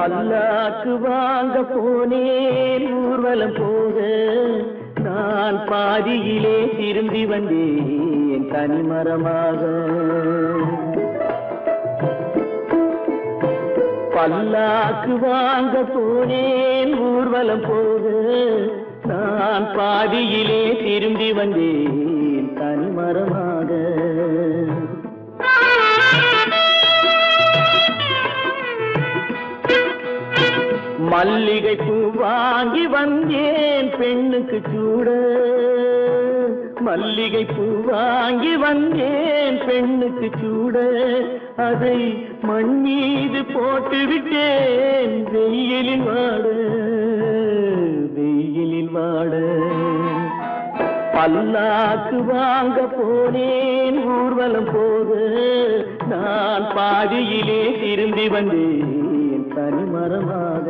பல்லாக்கு வாங்க போனேன் ஊர்வலம் போக, நான் பாதியிலே திரும்பி வந்தேன் தனிமரமாக. பல்லாக்கு வாங்க போனேன் ஊர்வலம் போக, நான் பாதியிலே திரும்பி வந்தேன் தனிமரமாக. மல்லிகை பூ வாங்கி வந்தேன் பெண்ணுக்கு சூட, மல்லிகை பூ வாங்கி வந்தேன் பெண்ணுக்கு சூட, அதை மண் மீது போட்டு விட்டேன் வெயிலில் வாட, வெயிலில் வாட. பல்லாக்கு வாங்க போனேன் ஊர்வலம் போக, நான் பாதியிலே திரும்பி வந்தேன் தனிமரமாக.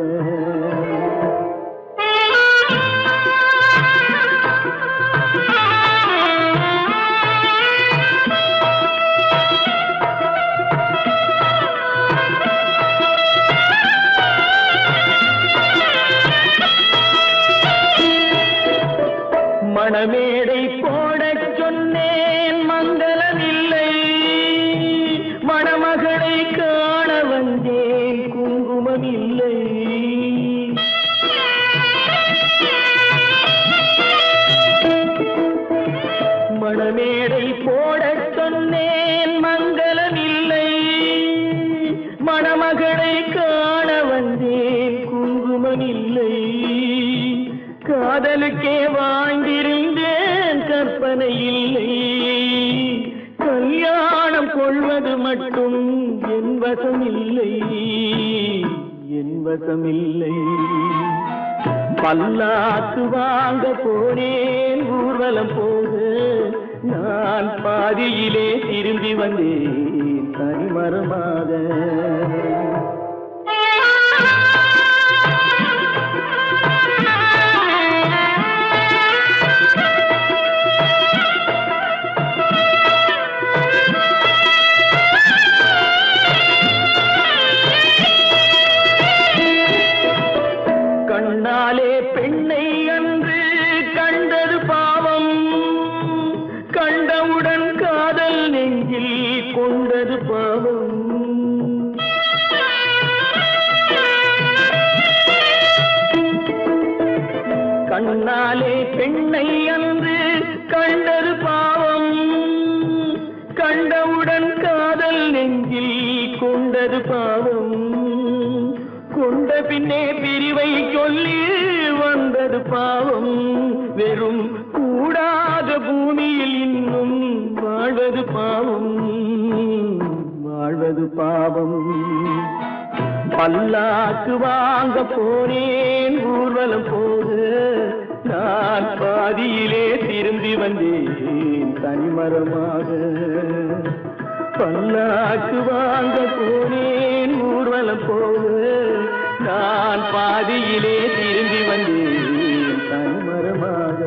மணமேடை போடச் சொன்னேன் மங்களமில்லை, மணமகளை காண வந்தேன் குங்குமம் இல்லை. மணமேடை போடச் சொன்னேன் மங்களமில்லை, மணமகளை காண வந்தேன் குங்குமம் இல்லை. காதலுக்கே வாழ்ந்திருந்தேன் கற்பனை இல்லை, கல்யாணம் கொள்வது மட்டும் என் வசம் இல்லை, என் வசம் இல்லை. பல்லாக்கு வாங்க போனேன் ஊர்வலம் போக, நான் பாதியிலே திரும்பி வந்தேன் தனிமரமாக. கண்ணாலே பெண்ணை அன்று கண்டது பாவம், கண்டவுடன் காதல் நெஞ்சில் கொண்டது பாவம். கண்ணாலே பெண்ணை அன்று கண்டது பாவம், கண்டவுடன் காதல் நெஞ்சில் கொண்டது பாவம். கொண்ட பின்னே பிரிவை சொல்லி வந்தது பாவம், வெறும் கூடாத பூமியில் இன்னும் வாழ்வது பாவம், வாழ்வது பாவம். பல்லாக்கு வாங்க போனேன் ஊர்வலம் போக, நான் பாதியிலே திரும்பி வந்தேன் தனிமரமாக. பல்லாக்கு வாங்க போனேன் ஊர்வலம் போக, நான் பாதியிலே திரும்பி வந்தேன் தனிமரமாக.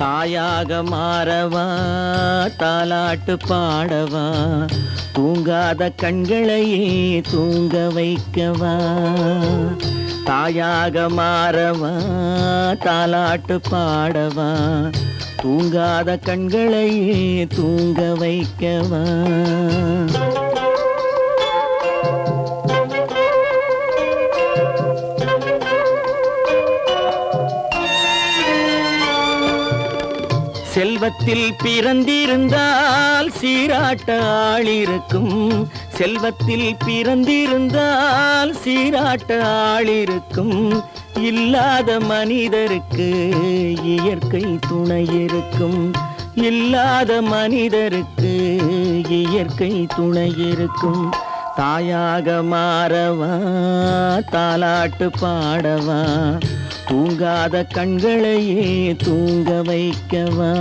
தாயாக மாறவா தாலாட்டு பாடவா, தூங்காத கண்களையே தூங்க வைக்கவா. தாயாக மாறவா தாலாட்டு பாடவா, தூங்காத கண்களையே தூங்க வைக்கவா. செல்வத்தில் பிறந்திருந்தால் சீராட்ட ஆள் இருக்கும், செல்வத்தில் பிறந்திருந்தால் சீராட்ட ஆள் இருக்கும். இல்லாத மனிதருக்கு இயற்கை துணை இருக்கும், இல்லாத மனிதருக்கு இயற்கை துணை இருக்கும். தாயாக மாறவா தாலாட்டு பாடவா, தூங்காத கண்களையே தூங்க வைக்கவா.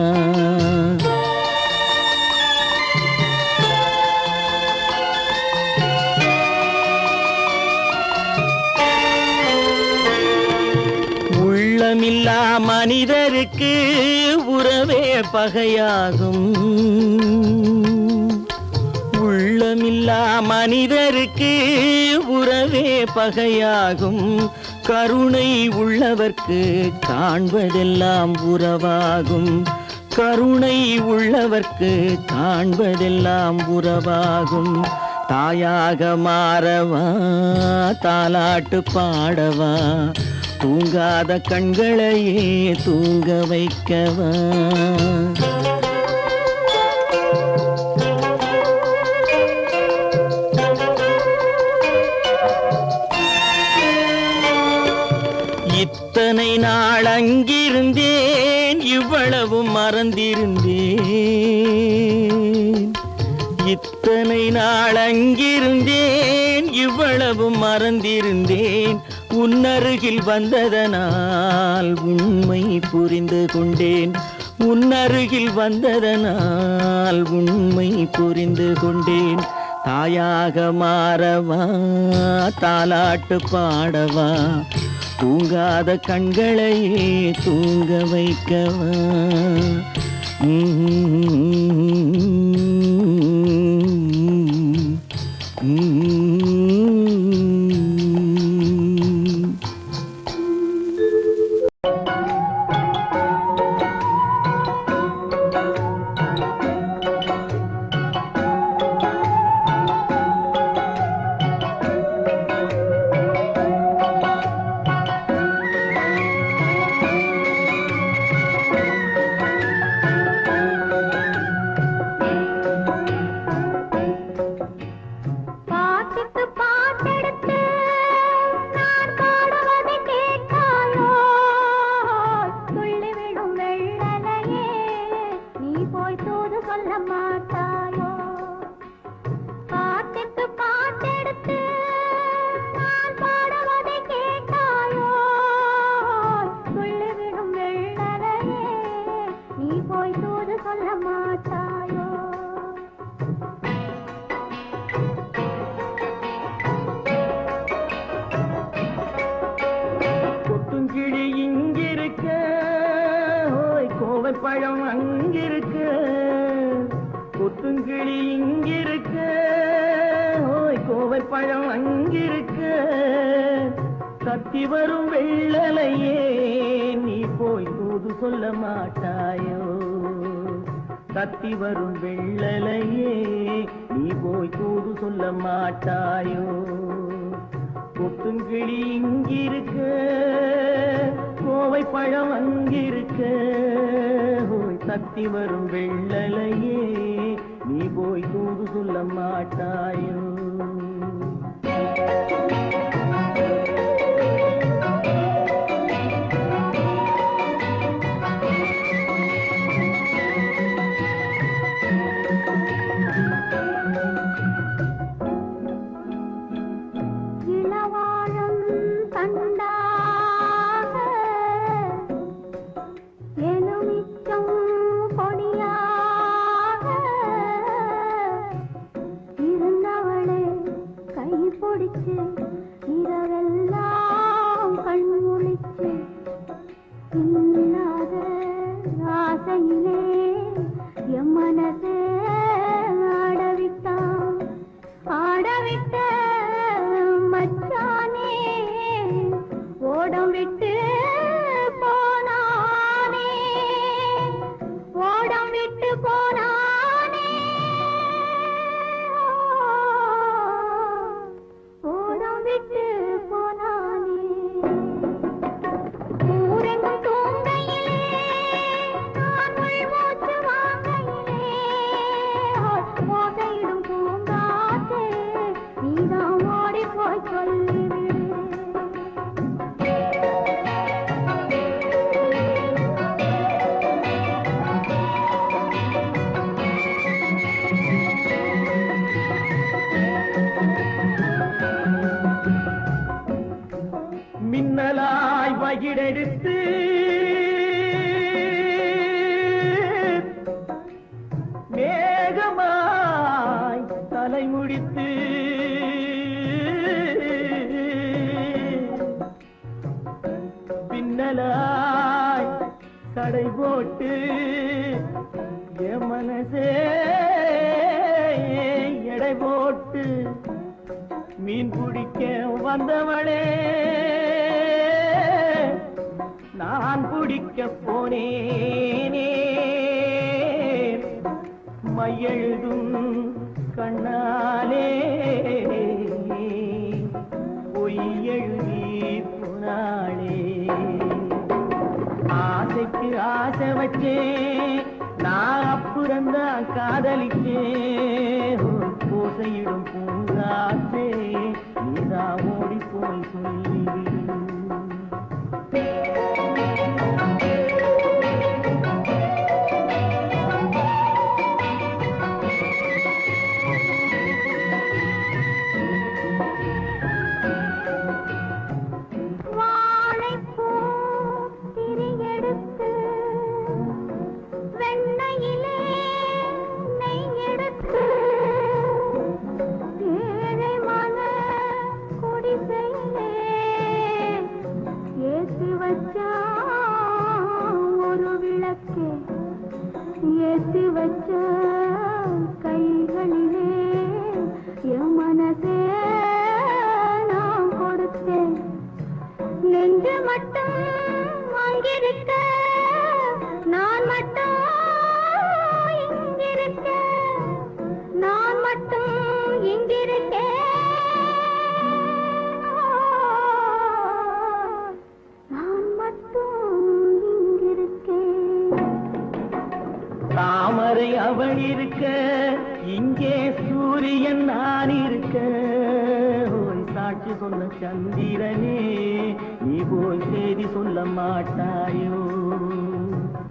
மனிதருக்கு உறவே பகையாகும். உள்ளமில்லா மனிதருக்கு உறவே பகையாகும். கருணை உள்ளவர்க்கு காண்பதெல்லாம் உறவாகும். கருணை உள்ளவர்க்கு காண்பதெல்லாம் உறவாகும். தாயாக மாறவா, தாலாட்டு பாடவா, தூங்காத கண்களையே தூங்க வைக்கவா. இத்தனை நாள் அங்கிருந்தேன், இவ்வளவு மறந்திருந்தேன். இத்தனை நாள் அங்கிருந்தேன், இவ்வளவு மறந்திருந்தேன். உன்னருகில் வந்ததனால் உண்மை புரிந்து கொண்டேன். உன்னருகில் வந்ததனால் உண்மை புரிந்து கொண்டேன். தாயாக மாறவா, தாலாட்டு பாடவா, தூங்காத கண்களையே தூங்க வைக்கவா. கொத்துங்கிளி இங்கிருக்க, கோவைப்பழம் அங்கிருக்க. கொத்துங்கிளி இங்கிருக்க, கோவைப்பழம் அங்கிருக்க. கத்தி வரும் வெள்ளலையே நீ போய் தூது சொல்ல மாட்டாயோ. கத்தி வரும் வெள்ளலையே நீ போய் தூது சொல்ல மாட்டாயோ. கொத்துங்கிளி இங்கிருக்க, கோவைப்பழம் அங்கிருக்க. கத்தி வரும் வெள்ளலையே நீ போய் தூது சொல்ல மாட்டாயோ. இரவெல்லாம் கண் முழிச்சு இல்லாத ஆசையிலே என் மனசே ஆடவிட்டான். ஆடவிட்ட மச்சானே ஓடம் விட்டு போனானே. ஓடம் விட்டு போனானே. ஊரெங்கும் தூங்கையிலே நான் உள்மூச்சு வாங்கையிலே ஓசையிடும் பூங்காற்றே நீதான் ஓடி போய் சொல்லிவிடு. மின்னலாய் வகிடெடுத்து மேகமாய் தலைமுடித்து பின்னலாய் போட்டு என் மனசே எடை போட்டு மீன் பிடிக்க வந்தவளே நான் பிடிக்க போனேனே மையெழுதும் கண்ணாலே பொய் எழுதி போனாளே ஆசைக்கு ஆசை வச்சேன் நான் அப்புறந்தான் காதலிச்சேன் பூசையிடும் பூங்காத்தே நீதான் ஓடி போய் சொல்லிவிடு ஏசி வச்ச கைகளிலே என் மனசே நான் கொடுத்தேன் நெஞ்சு மட்டும் அங்கிருக்க நான் மட்டும் இங்கிருக்க நான் மட்டும் இங்கிருக்கேன் நான் மட்டும் இங்கிருக்கேன் தாமரை அவள் இருக்க இங்கே சூரியன் நான் இருக்க ஓய் சாட்சி சொன்ன சந்திரனே நீ போய் செய்தி சொல்ல மாட்டாயோ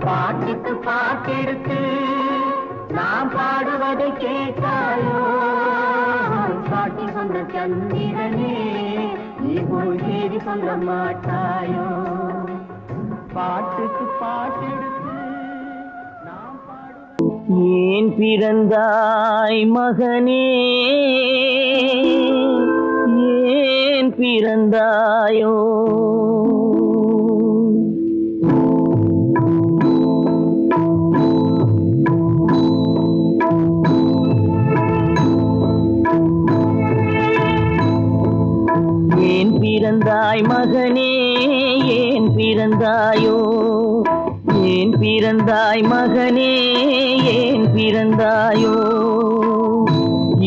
பாட்டுக்கு பாட்டெடுத்து நான் பாடுவதை கேட்டாயோ சாட்சி சொன்ன சந்திரனே நீ போய் செய்தி சொல்ல மாட்டாயோ பாட்டுக்கு பாட்டெடுத்து ஏன் பிறந்தாய் மகனே ஏன் பிறந்தாயோ ஏன் பிறந்தாய் மகனே ஏன் பிறந்தாயோ ஏன் பிறந்தாய் மகனே ஏன் பிறந்தாயோ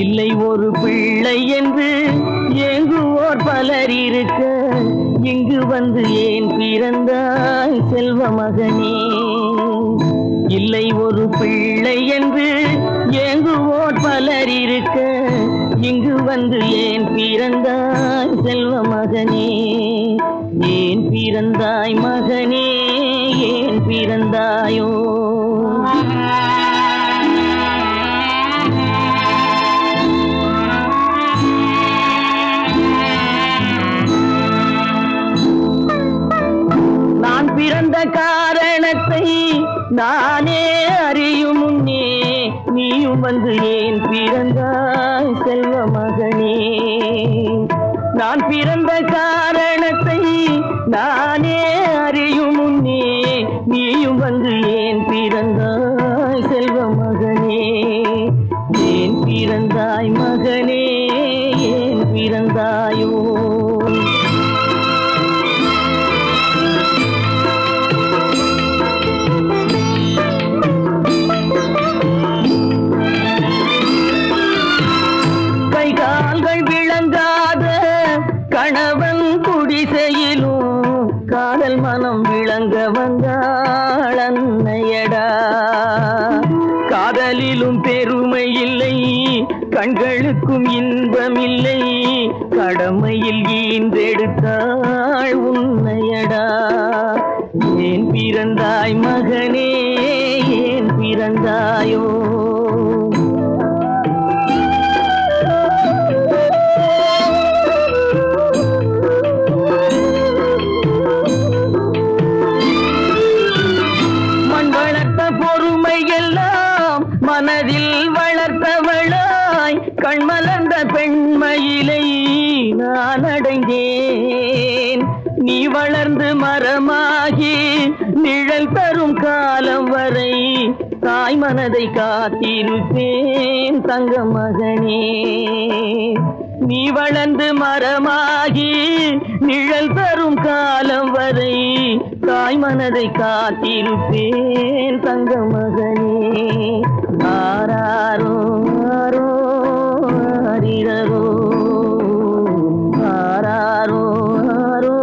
இல்லை ஒரு பிள்ளை என்று ஏங்குவோர் பலர் இருக்க இங்கு வந்து ஏன் பிறந்தாய் செல்வ மகனே இல்லை ஒரு பிள்ளை என்று ஏங்குவோர் பலர் இருக்க இங்கு வந்து ஏன் பிறந்தாய் செல்வ மகனே ஏன் பிறந்தாய் மகனே ஏன் பிறந்தாயோ நான் பிறந்த காரணத்தை நானே அறியும் முன்னே நீயும் வந்து ஏன் பிறந்தாய் செல்வ மகனே நான் பிறந்த காரணத்தை நானே அறியும் முன்னே நீயும் வந்து ஏன் பிறந்தாய் செல்வ மகனே ஏன் பிறந்தாய் மகனே ஏன் பிறந்தாயோ கைகால்கள் விளங்காத கணவன் குடிசையிலும் காதல் மனம் விளங்க வந்தாள் அன்னையடா காதலிலும் பெருமை இல்லை கண்களுக்கும் இன்பமில்லை கடமையில் ஈன்றெடுத்தாள் உன்னையடா ஏன் பிறந்தாய் மகனே ஏன் பிறந்தாயோ மனதில் வளர்த்தவளாய் கண்மலர்ந்த பெண்மயிலை நான் அடைந்தேன் நீ வளர்ந்து மரமாகி நிழல் தரும் காலம் வரை தாய் மனதை காத்திருப்பேன் தங்க மகனே. நீ வளர்ந்து மரமாகி நிழல் தரும் காலம் வரை தாய் மனதை காத்திருப்பேன் தங்க மகனே. ஆராரோ ஆரோ ஆரிரரோ ஆராரோ ஆரோ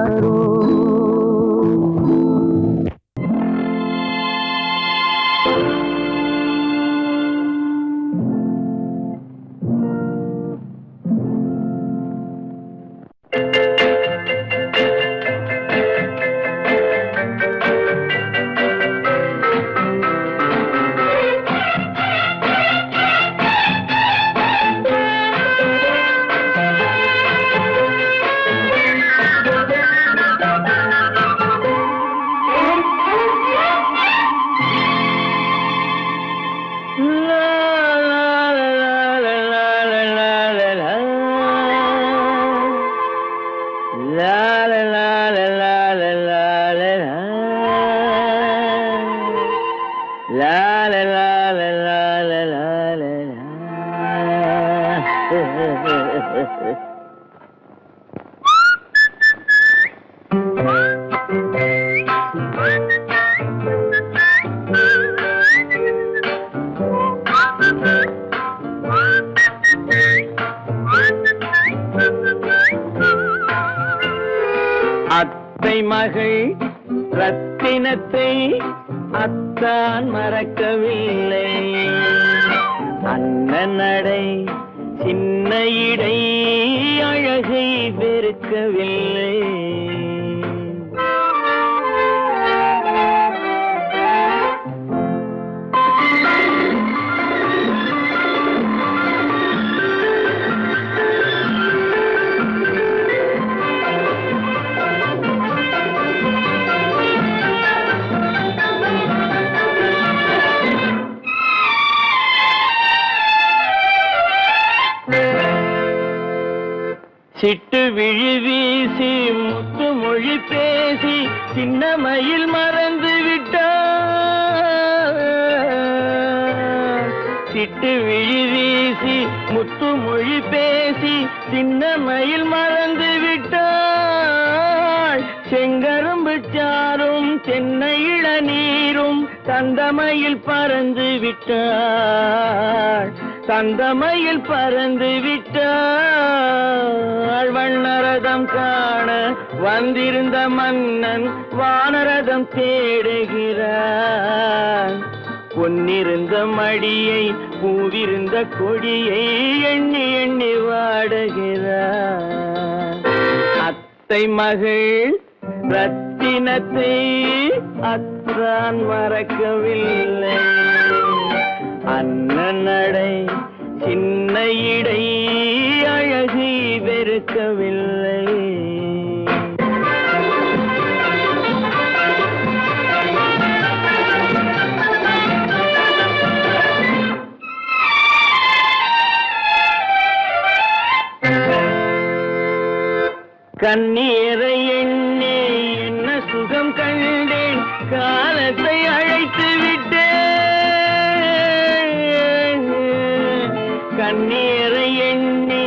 ஆரோ. அத்தை மகள் ரத்தினத்தை அத்தான் மறக்கவில்லை. அண்ணன் நடை சின்ன இடை அழகை வெறுக்கவில்லை. சிட்டு விழி வீசி முத்து மொழி பேசி சின்ன மயில் மறந்து விட்டார். சிட்டு விழி வீசி முத்து மொழி பேசி சின்ன மயில் மறந்து விட்டாள். செங்கரும்பு சாரும் சென்னை இளநீரும் தந்தமயில் பறந்து விட்டாள். தந்தமயில் பறந்து விட்டாள். வண்ணரதம் காண வந்திருந்த மன்னன் வானரதம் தேடுகிறான். பொன்னிருந்த மடியை பூவிருந்த கொடியை எண்ணி எண்ணி வாடுகிறான். அத்தை மகள் ரத்தினத்தை அத்தான் மறக்கவில்லை. அண்ணன் நடை சின்ன இடை அழகை வெறுக்கவில்லை. கண்ணீரை எண்ணி என்ன சுகம் கண்டேன் காலத்தை அழைத்து விட்டேன். கண்ணீரை எண்ணி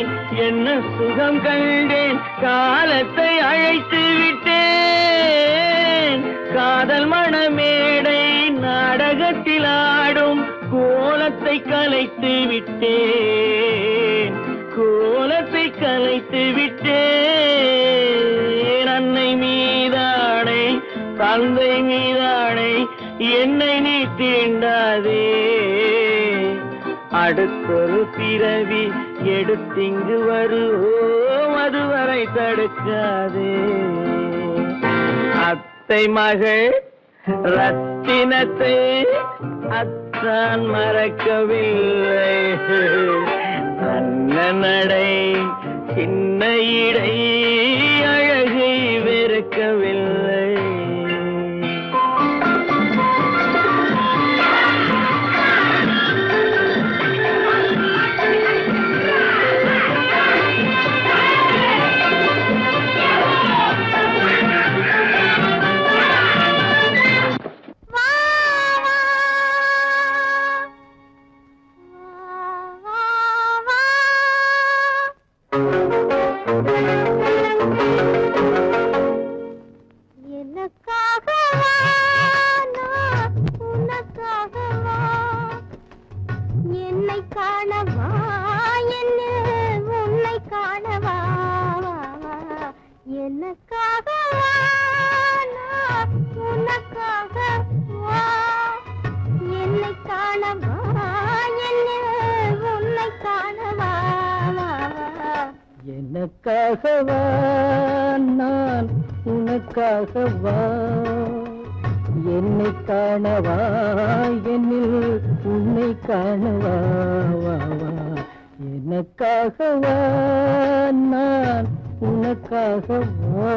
என்ன சுகம் கண்டேன் காலத்தை அழைத்து விட்டேன். காதல் மணமேடை நாடகத்தில் ஆடும் கோலத்தை கலைத்து விட்டேன். கோலத்தை கலைத்து விட்டேன். அன்னை மீதானை தந்தை மீதானை என்னை நீ தீண்டாதே. அடுத்தொரு பிறவி எடுத்திங்கு வருவோம் அதுவரை தடுக்காதே. அத்தை மகள் ரத்தினத்தை அத்தான் மறக்கவில்லை. அண்ணன் நடை சின்ன இடை அழகை வெறுக்கவில்லை. எனக்காகவா நான் உனக்காகவா என்னை காணவா என்னில் உன்னை காணவா எனக்காகவா நான் உனக்காகவா என்னை காணவா என்னில் உன்னை காணவா எனக்காகவா நான் உனக்காகவா என்னை காணவா என்னில் உன்னை காணவா எனக்காகவா நான் உனக்காகவா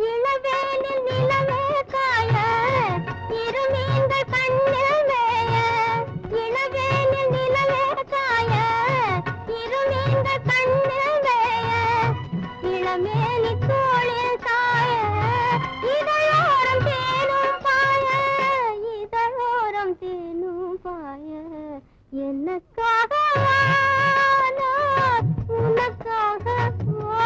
இளவேனில் நிலவே காய இருமீன்கள் கண்ணில் மேய இளவேனில் நிலவே காய இருமீன்கள் கண்ணில் மேய இளமேனி தோளில் சாய இதழோரம் தேனும் பாய இதழோரம் தேனும் பாய எனக்காகவா நான் உனக்காகவா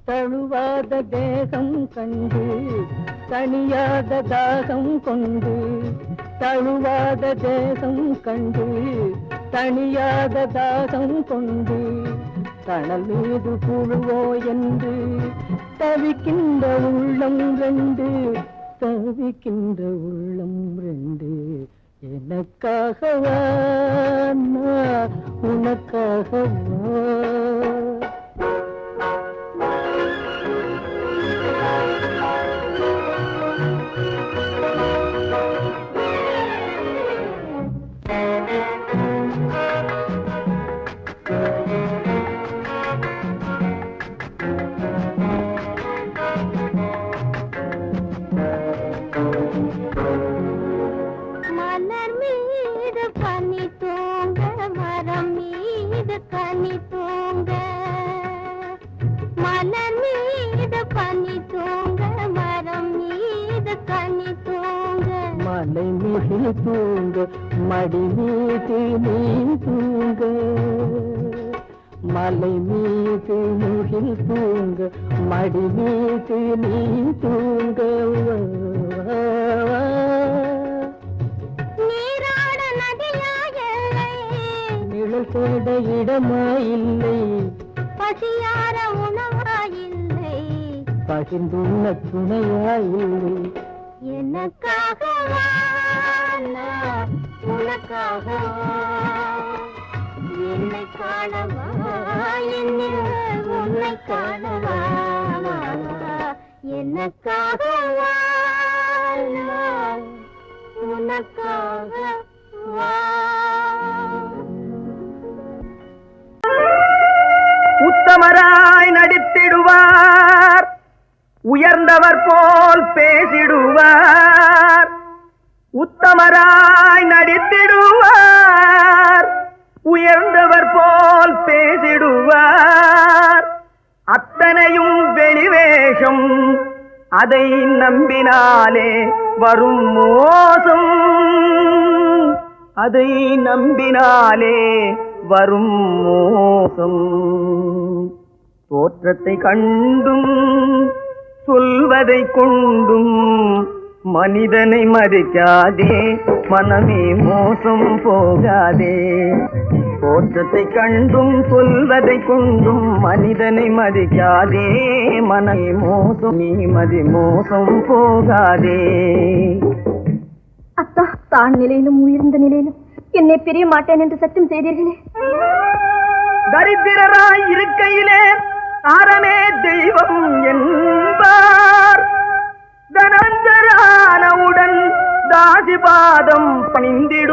தழுவாத தேகம் கண்டு தனியாத தாகம் கொண்டு தழுவாத தேகம் கண்டு தனியாத தாகம் கொண்டு தணல் மீது புழுவோ என்று தவிக்கின்ற உள்ளம் ரெண்டு தவிக்கின்ற உள்ளம் ரெண்டு எனக்காகவா நான் உனக்காகவா மலர் மீது பனி தூங்க மரம் மீது கனி தூங்க மலர் மீது பனி தூங்க மரம் மீது கனி தூங்க மலை மிகில் தூங்க மடி மீது நீ தூங்க மலை மீது முகில் தூங்க மடி மீது நீ தூங்க நீராட நதியா எல்லை நிழல் தேட இடமா இல்லை பசியார உணவா இல்லை பகிர்ந்துள்ள துணையா இல்லை எனக்காகவா நான் உனக்காகவா என்னை காணவா என்னில் உன்னை காணவா எனக்காகவா நான் உனக்காகவா உத்தமராய் நடித்திடுவார் உயர்ந்தவர் போல் பேசிடுவார் உத்தமராய் நடித்திடுவார் உயர்ந்தவர் போல் பேசிடுவார் அத்தனையும் வெளிவேஷம் அதை நம்பினாலே வரும் மோசம் அதை நம்பினாலே வரும் மோசம் தோற்றத்தை கண்டும் சொல்வதை கொண்டும் மனிதனை மதிக்காதே மனமே மோசம் போகாதே தோற்றத்தை கண்டும் சொல்வதை கொண்டும் மனிதனை மதிக்காதே மனமே மோசம் நீ மோசம் போகாதே. அத்தா, தான் நிலையிலும் உயர்ந்த நிலையிலும் என்னை பிரிய மாட்டேன் என்று சத்தியம் செய்தீர்களே. தரித்திரராய் இருக்கையிலே அறமே தெய்வம் என்பார். தனஞ்சரானவுடன் தாசிபாதம் பணிந்திடுவார்,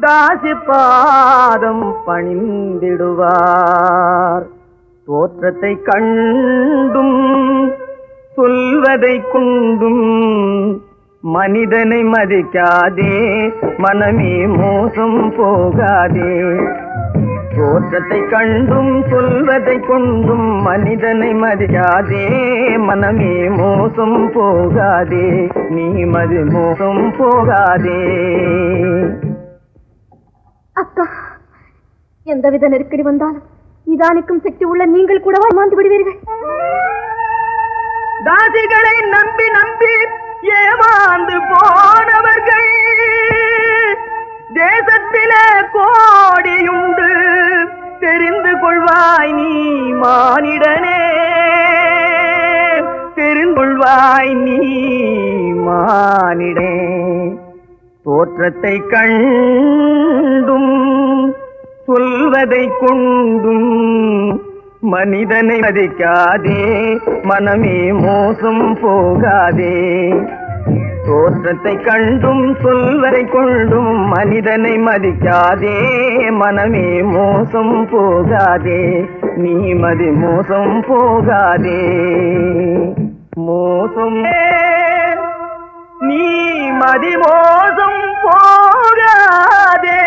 தாசிபாதம் பணிந்திடுவார். தோற்றத்தை கண்டும் சொல்வதை கொண்டும் மனிதனை மதிக்காதே, மனமே மோசம் போகாதே. தோற்றத்தை கண்டும் சொல்வதை கொண்டும் மனிதனை மதிக்காதே, மனமே மோசம் போகாதே, நீ மதி மோசம் போகாதே. அக்கா, எந்தவித நெருக்கடி வந்தாலும் நிதானிக்கும் சக்தி உள்ள நீங்கள் கூடவா ஏமாந்து விடுவீர்கள்? தாசிகளை நம்பி நம்பி ஏமாந்து போனவர்கள் தேசத்திலே கோடியுண்டு, தெரிந்து கொள்வாய் நீ மானிடனே, தெரிந்து கொள்வாய் நீ மானிடனே. தோற்றத்தை கண்டும் சொல்வதை கொண்டும் மனிதனை மதிக்காதே, மனமே மோசம் போகாதே. தோற்றத்தை கண்டும் சொல்வதை கொண்டும் மனிதனை மதிக்காதே, மனமே மோசம் போகாதே, நீ மதி மோசம் போகாதே. மோசம் நீ மதி மோசம் போகாதே.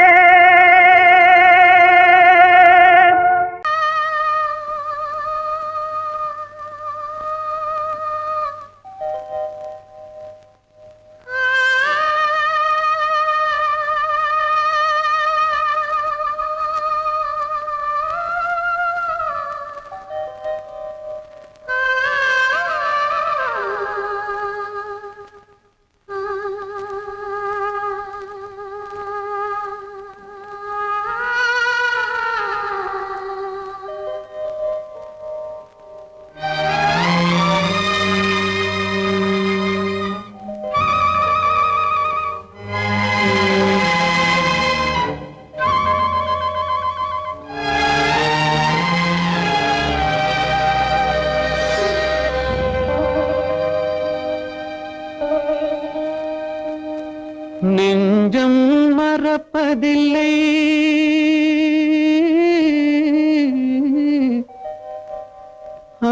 நெஞ்சம் மறப்பதில்லை,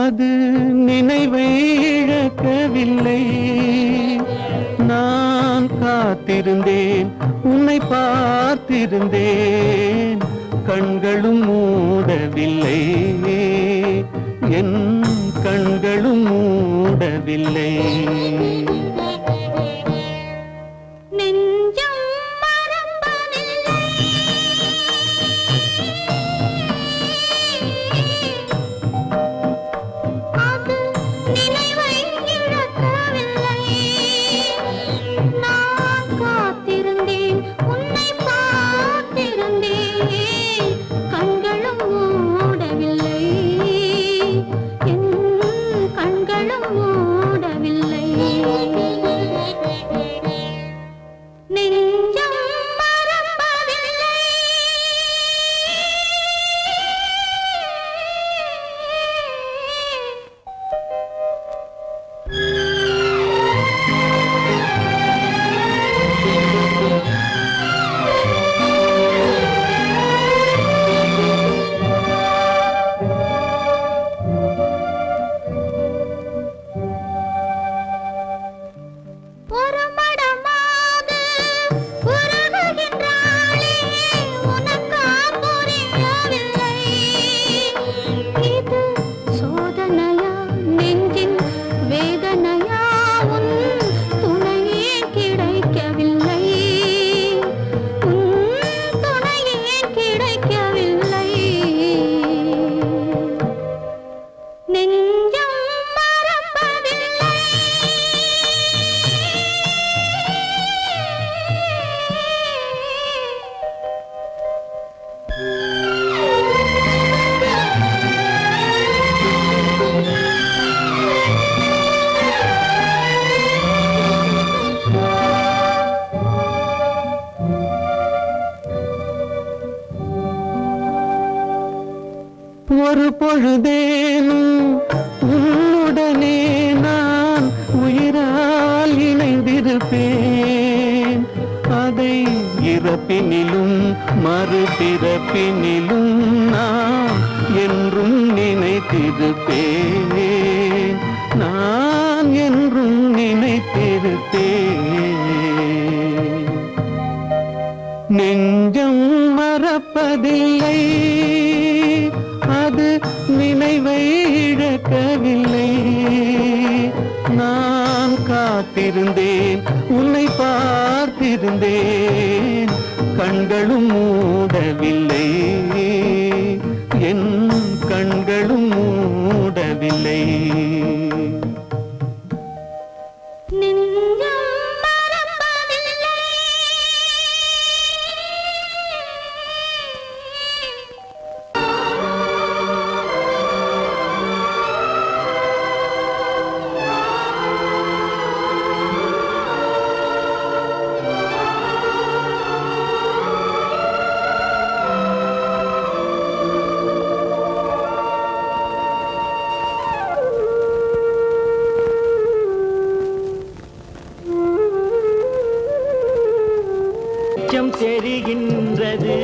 அது நினைவை இழக்கவில்லை. நான் காத்திருந்தேன், உன்னை பார்த்திருந்தேன், கண்களும் மூடவில்லை, என் கண்களும் மூடவில்லை. கண்களும் மூடவில்லை. பொழுதேனும் உன்னுடனே நான் உயிரால் இணைந்திருப்பேன். அதை இறப்பினிலும் மறுபிறப்பினிலும் நான் என்றும் நினைத்திருப்பேன். நான் என்றும் நினைத்திருப்பேன். நெஞ்சம் மறப்பதில்லை, அது நினைவை இழக்கவில்லை. நான் காத்திருந்தேன், உன்னை பார்த்திருந்தேன், கண்களும் மூடவில்லை, என் கண்களும் மூடவில்லை. தெரிகின்றது,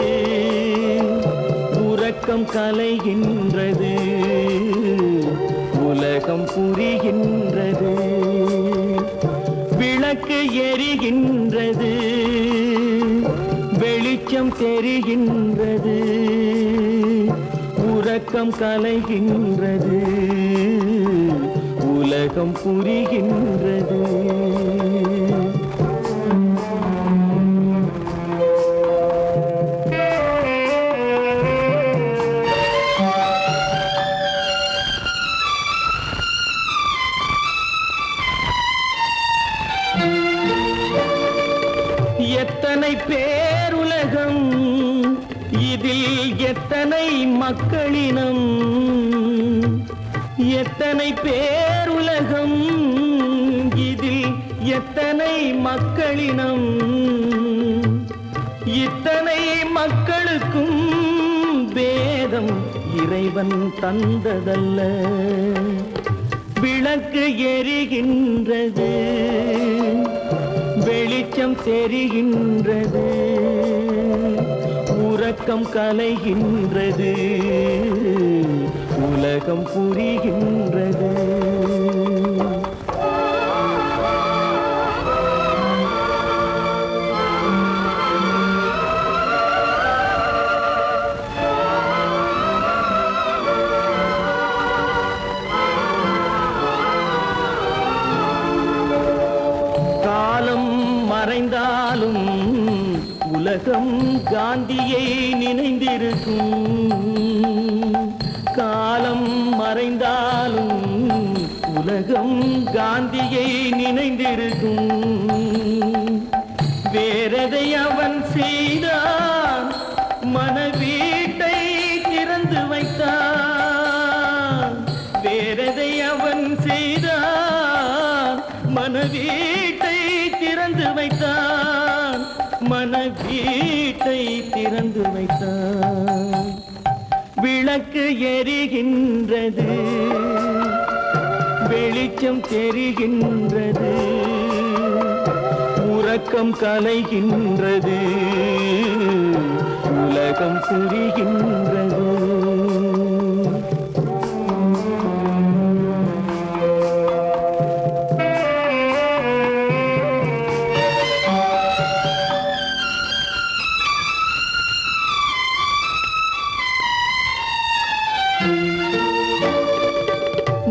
உறக்கம் கலைகின்றது, உலகம் புரிகின்றது, விளக்கு எரிகின்றது, வெளிச்சம் தெரிகின்றது, உறக்கம் கலைகின்றது, உலகம் புரிகின்றது. எத்தனை பேருலகம், இதில் எத்தனை மக்களினம், எத்தனை பேருலகம், இதில் எத்தனை மக்களினம், இத்தனை மக்களுக்கும் வேதம் இறைவன் தந்ததல்ல. விளக்கு எரிகின்றது, வெளிச்சம் தெரிகின்றது, உறக்கம் கலைகின்றது, உலகம் புரிகின்றது. மறைந்தாலும் உலகம் காந்தியை நினைந்திருக்கும். காலம் மறைந்தாலும் உலகம் காந்தியை நினைந்திருக்கும். வேறெதை அவன் செய்தான், மனவீட்டை திறந்து வைத்தான். வேறெதை அவன் செய்தான், மனவீட்டை திறந்து வைத்தான், மனவீட்டை திறந்து வைத்தான். விளக்கு எரிகின்றது, வெளிச்சம் தெரிகின்றது, உறக்கம் கலைகின்றது, உலகம் புரிகின்றது.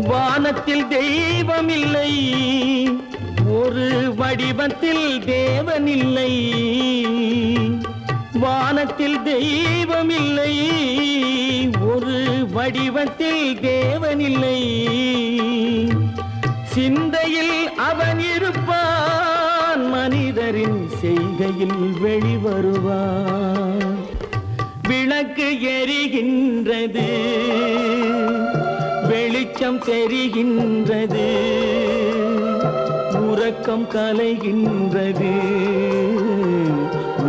வானத்தில் தெய்வம் இல்லை, ஒரு வடிவத்தில் தேவன் இல்லை. வானத்தில் தெய்வம் இல்லை, ஒரு வடிவத்தில் தேவன் இல்லை. சிந்தையில் அவன் இருப்பான், மனிதரின் செய்கையில் வெளிவருவான். விளக்கு எரிகின்றது, வெளிச்சம் தெரிகின்றது, உறக்கம் கலைகின்றது,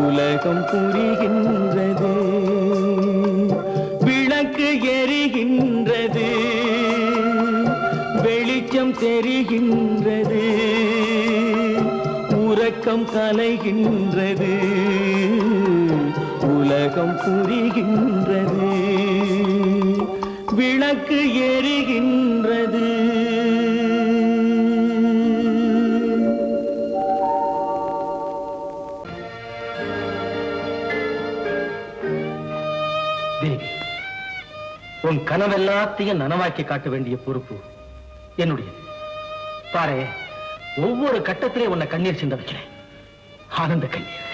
உலகம் புரிகின்றது. விளக்கு எரிகின்றது. தூக்கம் கலைகின்றது, உலகம் புரிகின்றது, விளக்கு எரிகின்றது. தேவி, உன் கனவெல்லாத்தையும் நனவாக்கி காட்ட வேண்டிய பொறுப்பு என்னுடைய. பாரு, ஒவ்வொரு கட்டத்திலே உன்னை கண்ணீர் சிந்த வைக்கிறேன். ஆனந்த கண்ணீர்.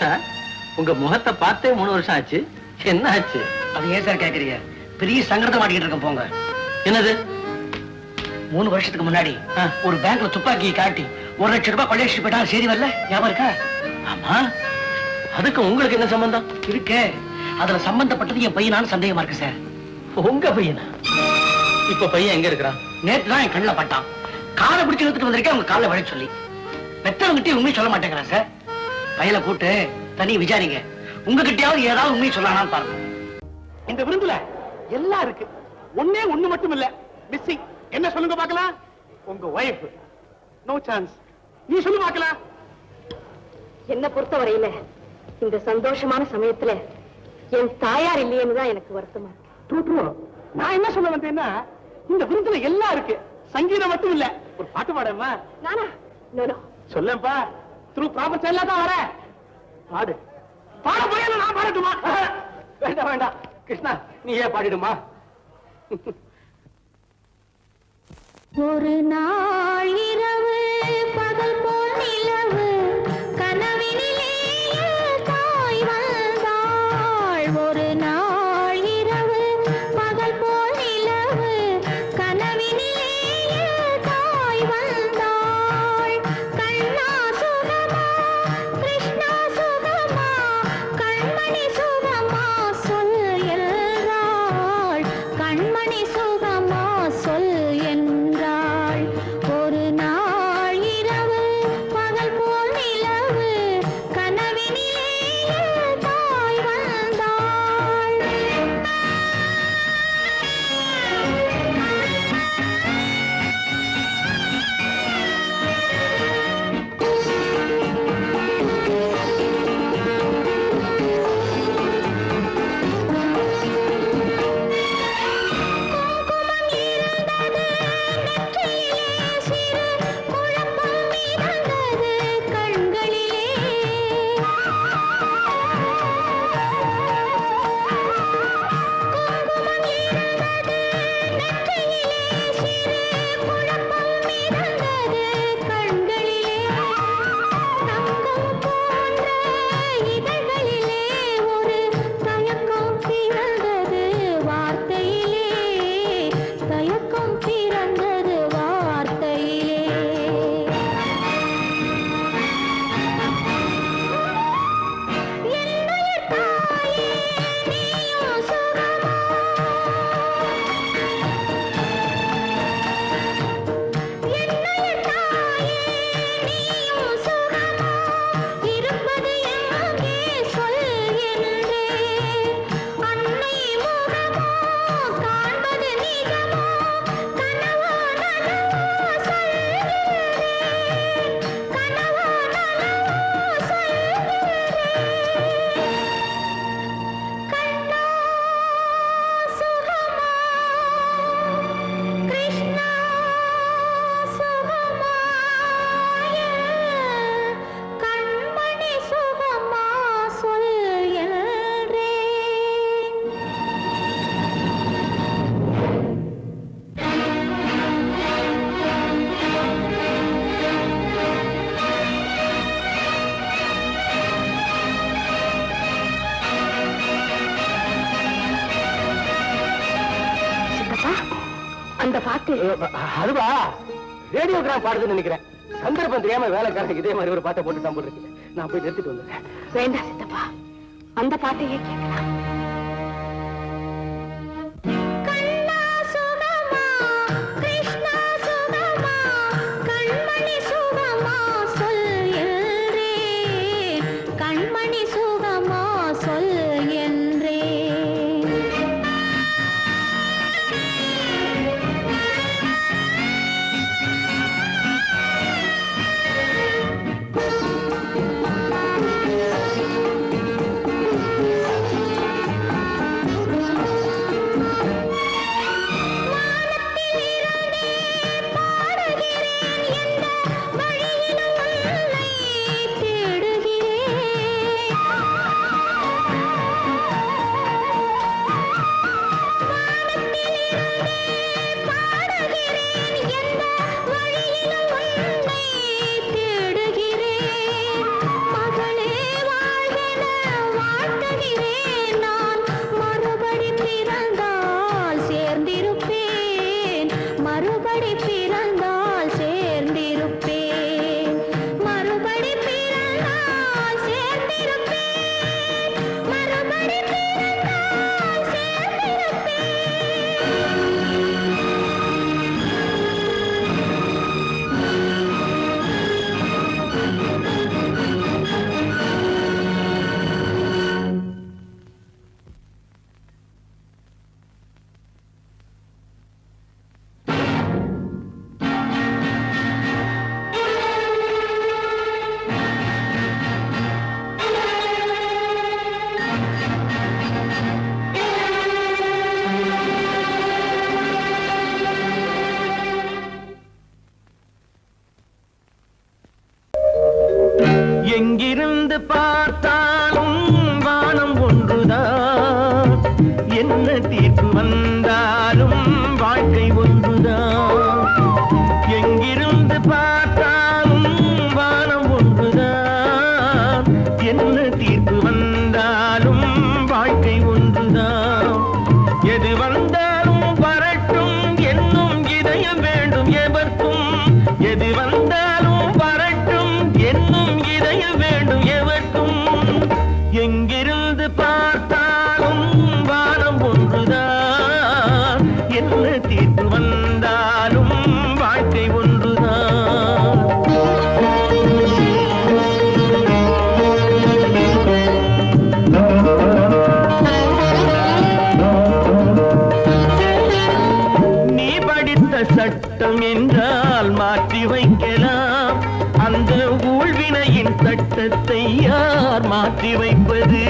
சார், உங்க முகத்தை பார்த்தே 3 வருஷம் ஆச்சு. என்ன ஆச்சு? அது ஏன் சார் கேக்குறீங்க? பெரிய சங்கடத்தை மாட்டிக்கிட்டு இருக்கேன் போங்க. என்னது? 3 வருஷத்துக்கு முன்னாடி ஒரு பேங்க்ல துப்பாக்கியை காட்டி 1 லட்சம் ரூபாய் கொள்ளையடிச்சு போயிட்டா செய்தி வரல, ஞாபகம் இருக்கா? ஆமா. அதுக்கு உங்களுக்கு என்ன சம்பந்தம் இருக்கு? அதுல சம்பந்தப்பட்டது என் பையனான்னு சந்தேகமா இருக்கு சார். உங்க பையனா? இப்ப பையன் எங்க இருக்கிறான்? நேற்று தான் என் கண்ணுல பட்டான். காலை பிடிச்சு இழுத்துட்டு வந்திருக்கேன் அவங்க காலை வழி சொல்லி. பெத்தவங்கிட்டே உண்மையை சொல்ல மாட்டேங்கிறான் சார். பையனை கூட்டு தனி விசாரிங்க. உங்ககிட்டயாவது ஏதாவது உண்மையை சொல்லலாம்னு பாருங்க. இந்த விருந்துல எல்லாம் இருக்கு. ஒண்ணு மட்டும் இல்ல மிஸ்ஸிங். என்ன சொல்லுங்க பார்க்கலாம்? உங்க வைஃப். No chance. நீ சொல்லு பார்க்கலாம். என்ன பொறுத்தவரையில இந்த சந்தோஷமான சமயத்துல என் தாயார் இல்லையேன்னு தான் எனக்கு வருத்தமா இருக்கு. நான் என்ன சொல்ல வந்தேன்னா, இந்த விருந்துல எல்லாம் இருக்கு, சங்கீதம் மட்டும் இல்ல. ஒரு பாட்டு பாடமா? நானா? நோ. சொல்லப்பா. த்ரூ ப்ராப்பர் சேனலா தான் வர. பாடு. பாட போய் நான் பாடட்டுமா? வேண்டாம் வேண்டாம் கிருஷ்ணா, நீ ஏன் பாடிடுமா? ஒரு நாள் இரவு பகல் போல் நிலவு கனவினிலே தாய் வந்தாள். ஒரு நாள் அந்த பாட்டு அதுவா ரேடியோகிராம் பாடுதுன்னு நினைக்கிறேன். சந்தர்ப்பம் தெரியாம வேலைக்காரங்க இதே மாதிரி ஒரு பாட்டை போட்டு தான் போட்டுருக்கு. நான் போய் நிறுத்திட்டு வந்தேன். வேண்டாம் சித்தப்பா, அந்த பாட்டையே கேட்கலாம். எங்கிருந்து பார்த்தாலும் வானம் ஒன்றுதான், என்ன தீர்ப்பு வந்தாலும் வாழ்க்கை ஒன்றுதான். எங்கிருந்து பார்த்தாலும் வானம் ஒன்றுதான், என்ன தீர்ப்பு வந்தாலும் வாழ்க்கை ஒன்றுதான். எது வந்தாலும் வரட்டும் என்னும் இதயம் வேண்டும் எவர்க்கும், எது வந்தாலும் வரட்டும் என்னும் இதயம் வேண்டும் எவர்க்கும். எங்கிருந்து பார்த்தாலும் வானம் ஒன்றுதான், என்ன தீர்ப்பு வந்தாலும் வாழ்க்கை ஒன்றுதான். நீ படித்த சட்டம் என்றால் மாற்றி வைக்கலாம், அந்த ஊழ்வினையின் சட்டத்தை யார் மாற்றி வைப்பது?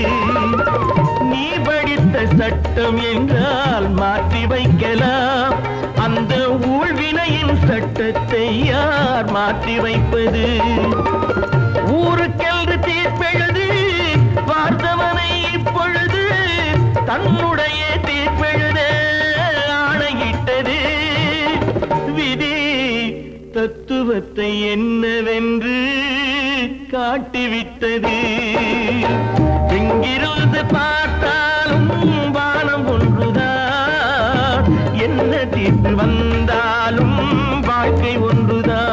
நீ படித்த சட்டம் என்றால் மாற்றி வைக்கலாம், அந்த ஊழ்வினையின் சட்டத்தை யார் மாற்றி வைப்பது? ஊருக்கென்று தீர்ப்பெழுது பார்த்தவனை இப்பொழுது தன்னுடைய தீர்ப்பெழுத ஆணையிட்டது விதி. தத்துவத்தை என்னவென்று காட்டிவிட்டது. எங்கிருந்து பார்த்தாலும் வானம் ஒன்றுதான், என்ன தீர்ப்பு வந்தாலும் வாழ்க்கை ஒன்றுதான்.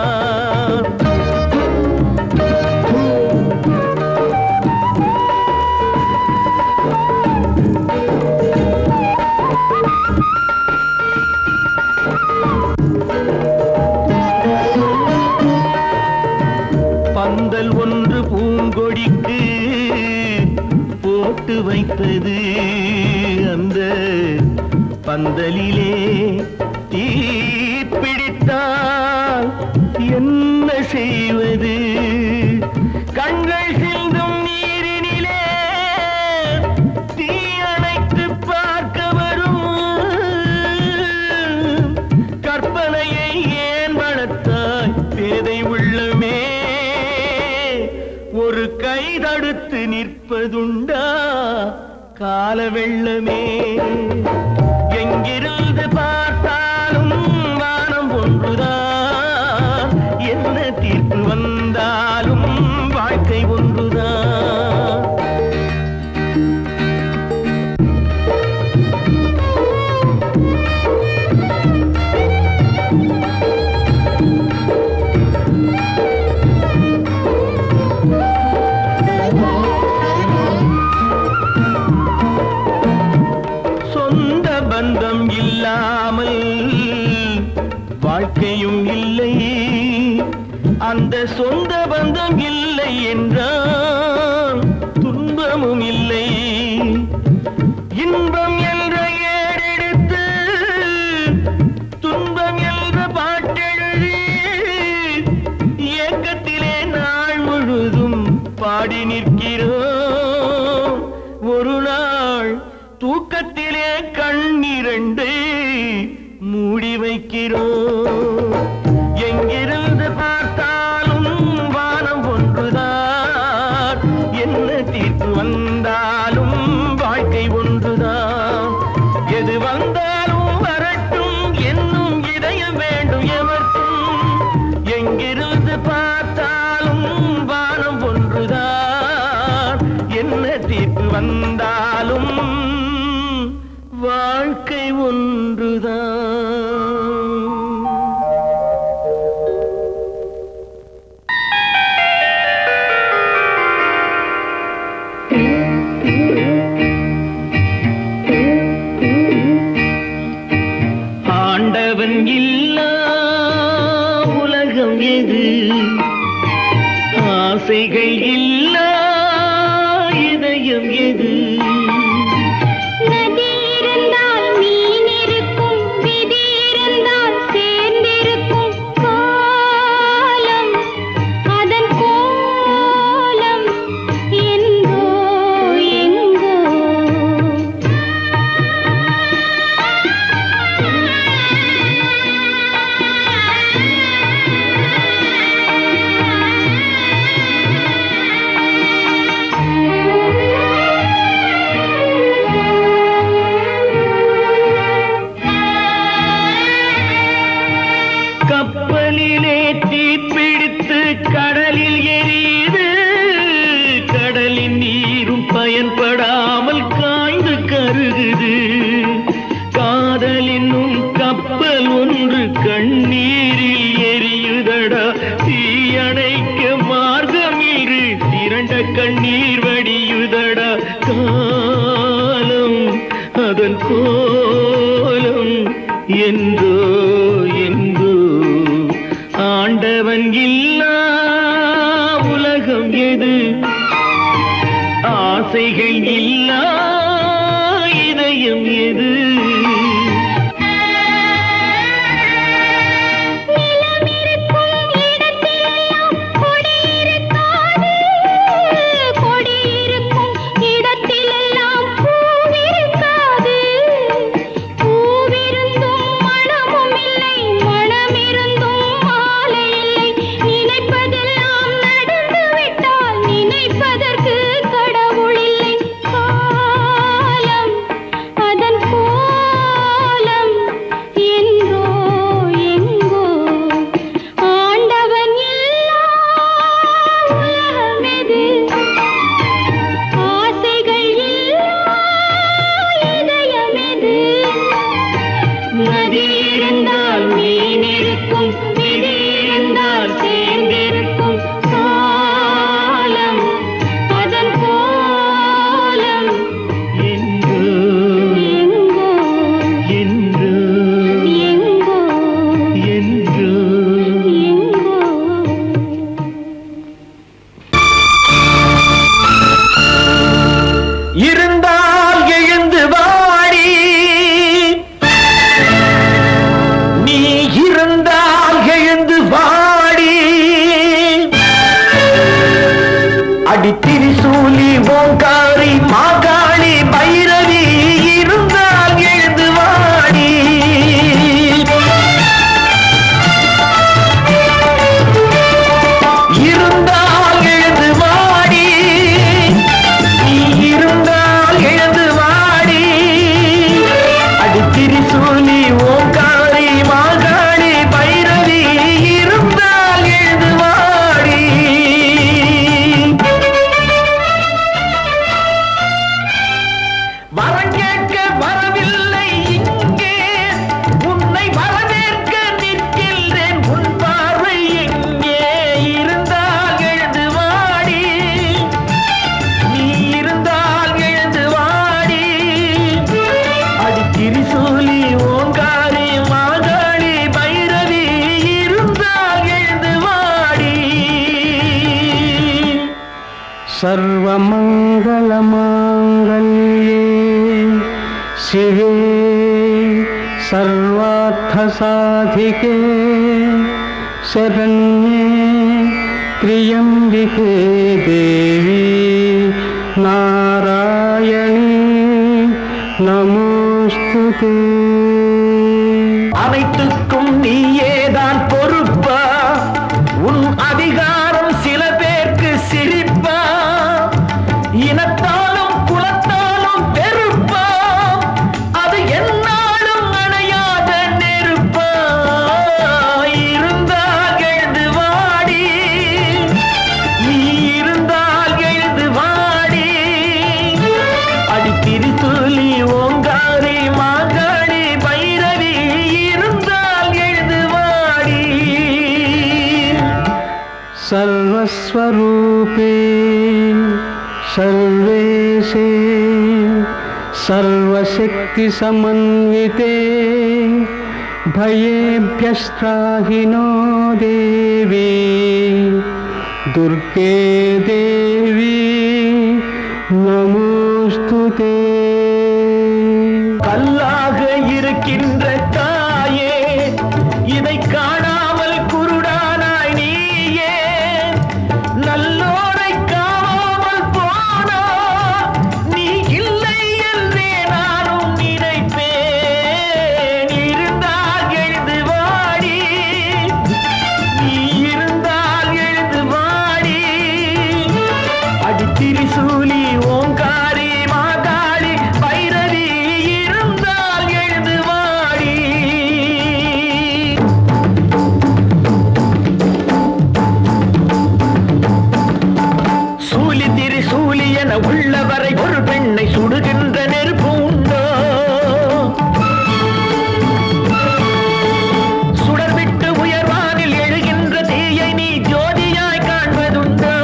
பந்தல் ஒன்று பூங்கொடிக்கு போட்டு வைத்தது, அந்த பந்தலிலே தீ பிடித்தால் என்ன செய்வது? கண்கள் சிந்தும் நீரினிலே தீ அணைத்து பார்க்க வரும் கற்பனையை ஏன் வளர்த்தாய் பேதை உள்ளமே? ஒரு கை தடுத்து நிற்பதுண்டா கால வெள்ளமே? எங்கிருந்து பார்த்தாலும் வானம் ஒன்றுதான், என்ன தீர்ப்பு வந்தாலும் வாழ்க்கை ஒன்றுதான். இல்லாமல் வாழ்க்கையும் இல்லை, அந்த சொந்த பந்தம் இல்லை என்றால் துன்பமும் இல்லை. இன்பம் என்ற ஏறெடுத்து துன்பம் என்ற பாட்டெழுதி ஏக்கத்திலே நாள் முழுதும் பாடி நிற்கிறோம். ஒரு நாள் தூக்கத்திலே கண்ணிரண்டை மூடி வைக்கிறோம். எங்கிருந்து பார்த்தாலும் வானம் ஒன்றுதான், என்ன தீர்ப்பு வந்தாலும் வாழ்க்கை ஒன்றுதான். எது வந்தாலும் வரட்டும் என்னும் இதயம் வேண்டும் எவர்க்கும். எங்கிருந்து பார்த்தாலும் வானம் ஒன்றுதான், என்ன தீர்ப்பு வந்தாலும் வாழ்க்கை ஒன்றுதான். ஆண்டவன் இல்லா உலகம் எது, ஆசைகள் இல்லா இதயம் எது. கப்பலிலே தீப்பிடித்து கடலில் எரியுது, கடலின் நீரும் பயன்படாமல் காய்ந்து கருகுது. காதல் என்னும் கப்பல் ஒன்று கண்ணீரில் எரியுதடா, தீயணைக்க மார்க்கம் இரு திரண்ட கண்ணீர் வடியுதடா. காலம் அதன் கோலம் என்றோ என்றோ, ஆண்டவன் இல்லா உலகம் எது, ஆசைகள் இல்லா இதயம் எது. இருந்தால் எழுந்து வாடி, शिवे सर्वार्थसाधिके शरण्ये त्र्यम्बिके देवी नारायणी नमोस्तुते அனைத்துக்கும் நீயேதான் பொறுப்பா உன் அதிகாரம் சில பேருக்கு சிரிப்பா இனத்தாலும் குலத்தாலும் வெறுப்பா அது எந்நாளும் அணையாத நெருப்பா இருந்தால் எழுந்து வாடி நீ இருந்தால் எழுந்து வாடி அடித்திரி சொல்லி ஓங்காரி மாகாளி பைரவி இருந்தால் எழுந்து வாடி सर्वस्वरूपे सर्वेशे सर्वशक्तिसमन्विते भयेभ्यस्त्राहि नो देवी दुर्गे देवी नमोस्तुते கல்லாக இருக்கின்ற தாயே இதை காணாமல் குருடானாய் நீயே நல்லோரை காணாமல் போனா நீ இல்லை என்றே நானும் நினைப்பேன் இருந்தால் எழுந்து வாடி நீ இருந்தால் எழுந்து வாடி அடித்திரி சூலி ஓங்காரி மாகாளி பைரவி இருந்தால் எழுந்து வாடி சூலி திரி சூலி என உள்ளவரை ஒரு பெண்ணை சுடுகின்ற நெருப்பு உண்டோ சுடர்விட்டு உயர்வானில் எழுகின்ற தீயை நீ ஜோதியாய் காண்பதுண்டோ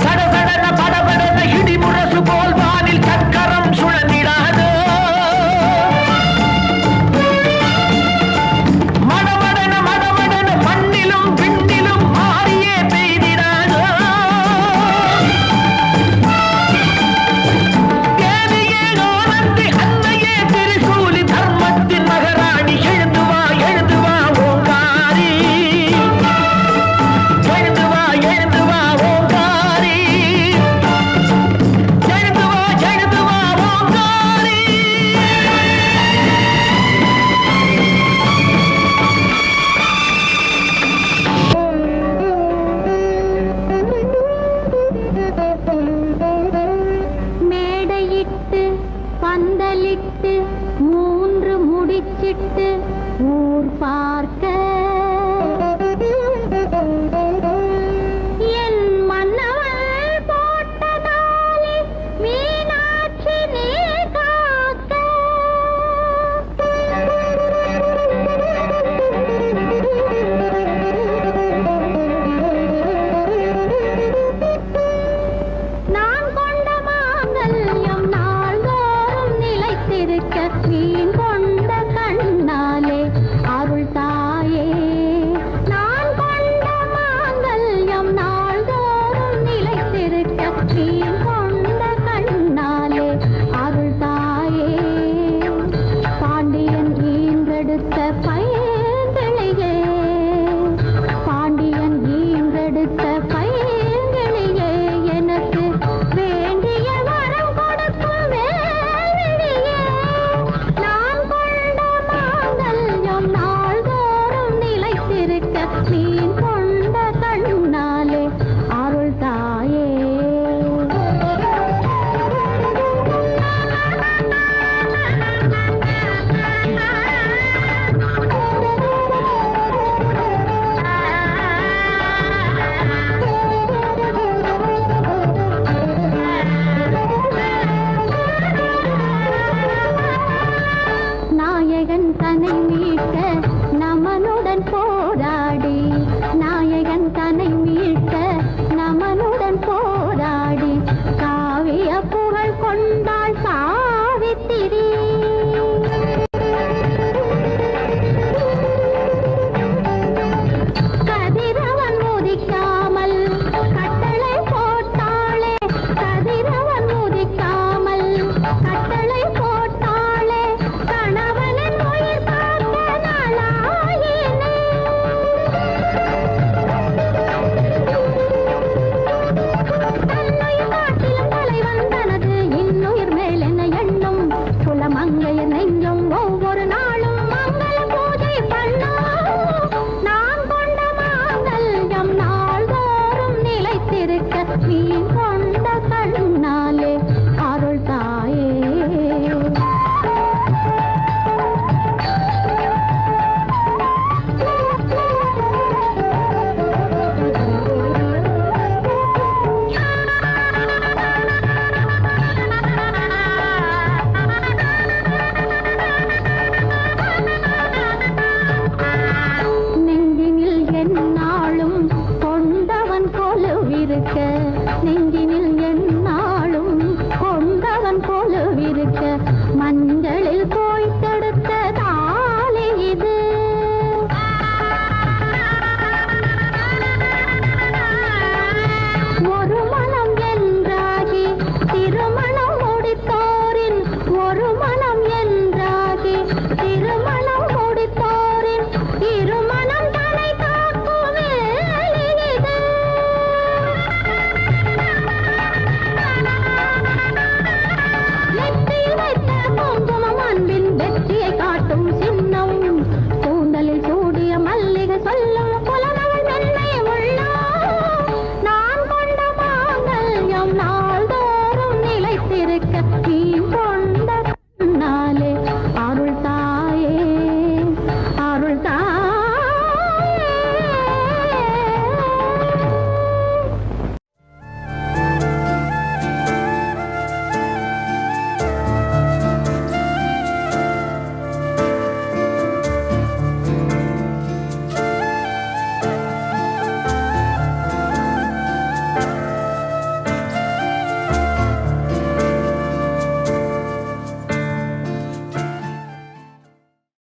சடசடன படபடன இடிமுரசு போல் வானில் சக்கரம் சுழந்திடாதோ மடமடன மடமடன மண்ணிலும் விண்ணிலும் மாறியே பெய்திடாதோ தேவியே ஆனந்தி அன்னையே திரிசூலி தர்மத்தின் மகராணி எழுந்து வா ஓங்காரி எழுந்து வா ஓங்காரி எழுந்து வா ஓங்காரி மேடையிட்டு பந்தலிட்டு மூன்று முடிச்சிட்டு ஊர் பார்க்க என் மன்னவள் போட்டதாலே மீனாட்சி நீ நான் கொண்ட மாங்கல்யம் நாள்தோறும் நிலைத்திருக்க மீன் கொண்ட கண்ணாலே அருள் தாயே நான் கொண்ட மாங்கல்யம் நாள்தோறும் நிலைத்திருக்க மீன் கொண்ட கண்ணாலே அருள் தாயே பாண்டியன் ஈன்றெடுத்த பைங்கிளியே பாண்டியன் ஈன்றெடுத்த பைங்கிளியே எனக்கு வேண்டிய வரம் கொடுக்கும் வேலியே நான் கொண்ட மாங்கல்யம் நாள்தோறும் நிலைத்திருக்க நீ கொண்ட கண்ணாலே அருள் தாயே நாயகன் தன்னை மீட்க நமனுடன் போராடி சொல்ல